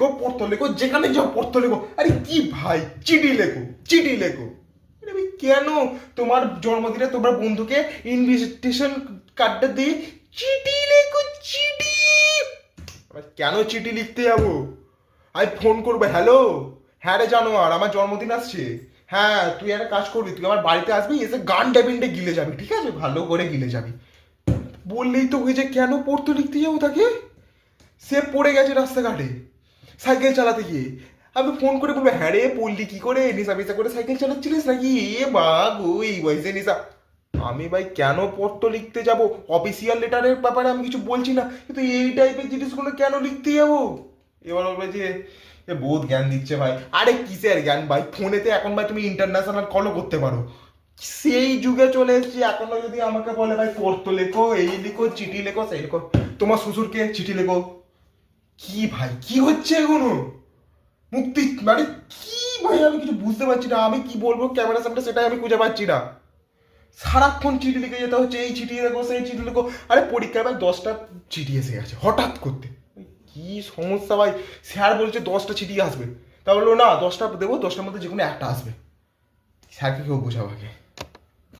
লেখো, পড়তে লেখো, যেখানে যাও পড়তে লেখো। আরে কি ভাই, চিঠি লেখো, চিঠি লেখো। আরে ভাই কেন তোমার জন্মদিনে তোমার বন্ধুকে ইনভিটেশন কার্ডটা দিয়ে চিঠি লেখো, চিঠি। কেন চিঠি লিখতে যাবো? আমি ফোন করবো, হ্যালো, হ্যাঁ রে জানোয়ার, আমার জন্মদিন আসছে, হ্যাঁ তুই একটা কাজ করবি, তুই আমার বাড়িতে আসবি, এসে গানটা বিনটা গিলে যাবি, ঠিক আছে, ভালো করে গিলে যাবি। বললেই তো হয়েছে, কেন পড়তে লিখতে যাবো তাকে? সে পড়ে গেছে রাস্তাঘাটে সাইকেল চালাতে গিয়ে, আমি ফোন করে বলবো, হ্যাঁ রে পড়লি কি করে, নেশা ফেশা করে সাইকেল চালাচ্ছিলিস নাকি? এ বা গো, এই বয়সে নেশা। আমি ভাই কেন পত্র লিখতে যাব? অফিসিয়াল লেটারের ব্যাপারে আমি কিছু বলছি না, কিন্তু এই টাইপের জিনিসগুলো কেন লিখতে যাবো? এবার বলবে যে এ বহুত জ্ঞান দিচ্ছে ভাই। আরে কিসের জ্ঞান ভাই, ফোনেতে এখন ভাই তুমি ইন্টারন্যাশনাল কলও করতে পারো। সেই যুগে চলে এসেছি, এখনো যদি আমাকে বলে ভাই পড়তো লেখো, এই লিখো, চিঠি লেখো, সেই লেখো। তোমার শ্বশুরকে চিঠি লেখো, কি ভাই কি হচ্ছে এগুলো? মুক্তি মানে কি ভাই, আমি কিছু বুঝতে পারছি না, আমি কি বলবো ক্যামেরার সামনে সেটাই আমি খুঁজে পাচ্ছি না। সারাক্ষণ চিঠি লিখে যেতে হচ্ছে, এই চিঠি লেখো, সেই চিঠি লেখো। আরে পরীক্ষায় ভাই 10টা চিঠি এসে গেছে হঠাৎ করতে, কি সমস্যা ভাই? স্যার বলছে 10টা চিঠি আসবে, তা বললো না 10টা দেবো, 10টার মধ্যে যে কোনো একটা আসবে। স্যারকে কেউ বোঝাও আগে।